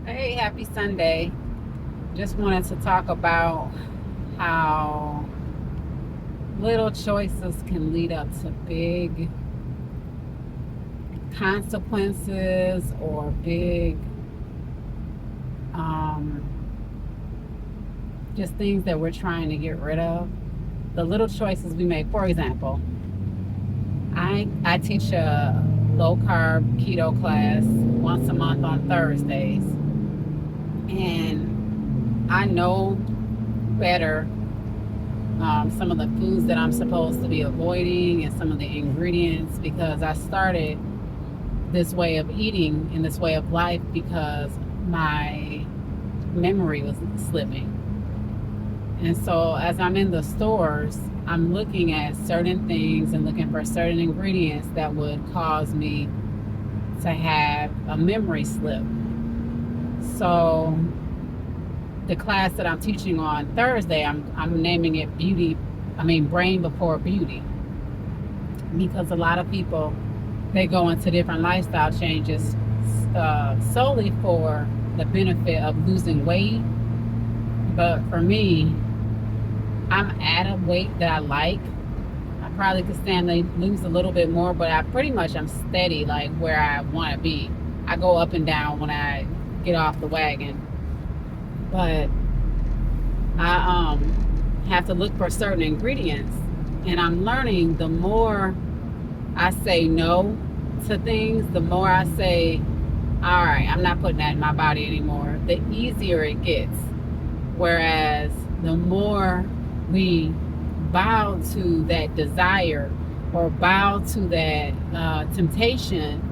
Hey, happy Sunday. Just wanted to talk about how little choices can lead up to big consequences or big, um, just things that we're trying to get rid of. The little choices we make. For example, I teach a low carb keto class once a month on Thursdays, and I know better some of the foods that I'm supposed to be avoiding and some of the ingredients because I started this way of eating and this way of life because my memory was slipping. And so as I'm in the stores, I'm looking at certain things and looking for certain ingredients that would cause me to have a memory slip. So the class that I'm teaching on Thursday, I'm naming it brain before beauty, because a lot of people they go into different lifestyle changes solely for the benefit of losing weight. But for me, I'm at a weight that I like. I probably could stand to lose a little bit more, but I pretty much am steady, like where I want to be. I go up and down when I get off the wagon, but I have to look for certain ingredients, and I'm learning the more I say no to things, the more I say, all right, I'm not putting that in my body anymore, the easier it gets. Whereas the more we bow to that desire or bow to that temptation,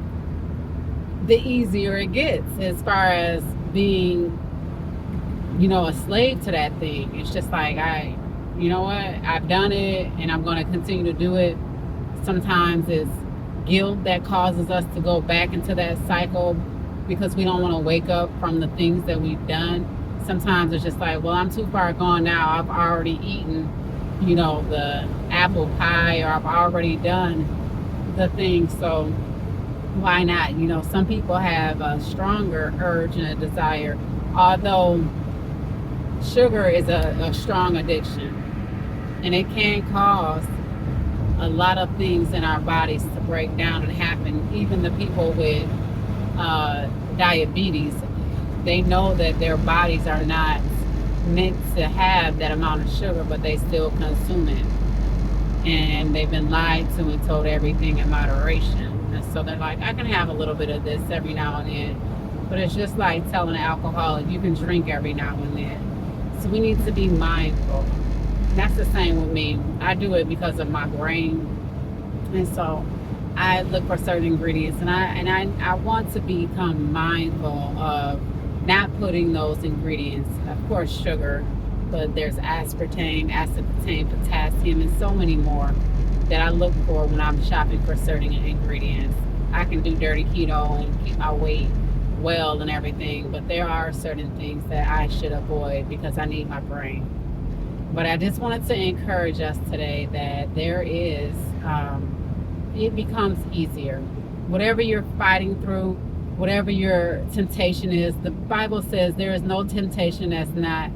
the easier it gets as far as being, a slave to that thing. It's just like, you know what, I've done it and I'm going to continue to do it. Sometimes it's guilt that causes us to go back into that cycle because we don't want to wake up from the things that we've done. Sometimes it's just like, well, I'm too far gone now. I've already eaten, the apple pie, or I've already done the thing. So why not? Some people have a stronger urge and a desire, although sugar is a strong addiction, and it can cause a lot of things in our bodies to break down and happen. Even the people with diabetes, they know that their bodies are not meant to have that amount of sugar, but they still consume it. And they've been lied to and told everything in moderation. And so they're like, I can have a little bit of this every now and then. But it's just like telling an alcoholic, you can drink every now and then. So we need to be mindful. That's the same with me. I do it because of my brain. And so I look for certain ingredients, and I want to become mindful of not putting those ingredients, of course sugar, but there's aspartame, aspartame, potassium, and so many more that I look for when I'm shopping for certain ingredients. I can do dirty keto and keep my weight well and everything, but there are certain things that I should avoid because I need my brain. But I just wanted to encourage us today that it becomes easier. Whatever you're fighting through, whatever your temptation is, the Bible says there is no temptation that's not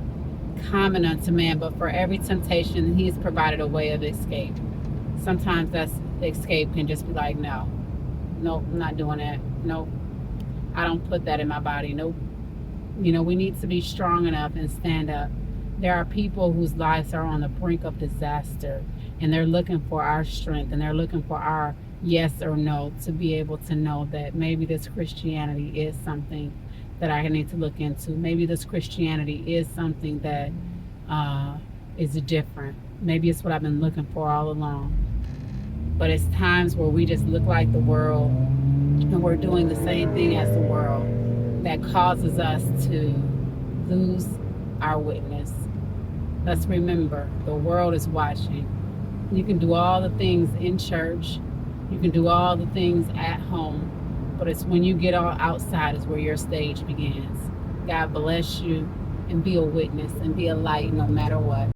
common unto man, but for every temptation, he's provided a way of escape. Sometimes that escape can just be like, no, nope, I'm not doing that. Nope, I don't put that in my body. Nope. We need to be strong enough and stand up. There are people whose lives are on the brink of disaster, and they're looking for our strength, and they're looking for our yes or no to be able to know that maybe this Christianity is something that I need to look into. Maybe this Christianity is something that is different. Maybe it's what I've been looking for all along. But it's times where we just look like the world and we're doing the same thing as the world that causes us to lose our witness. Let's remember, the world is watching. You can do all the things in church. You can do all the things at home. But it's when you get all outside is where your stage begins. God bless you, and be a witness and be a light no matter what.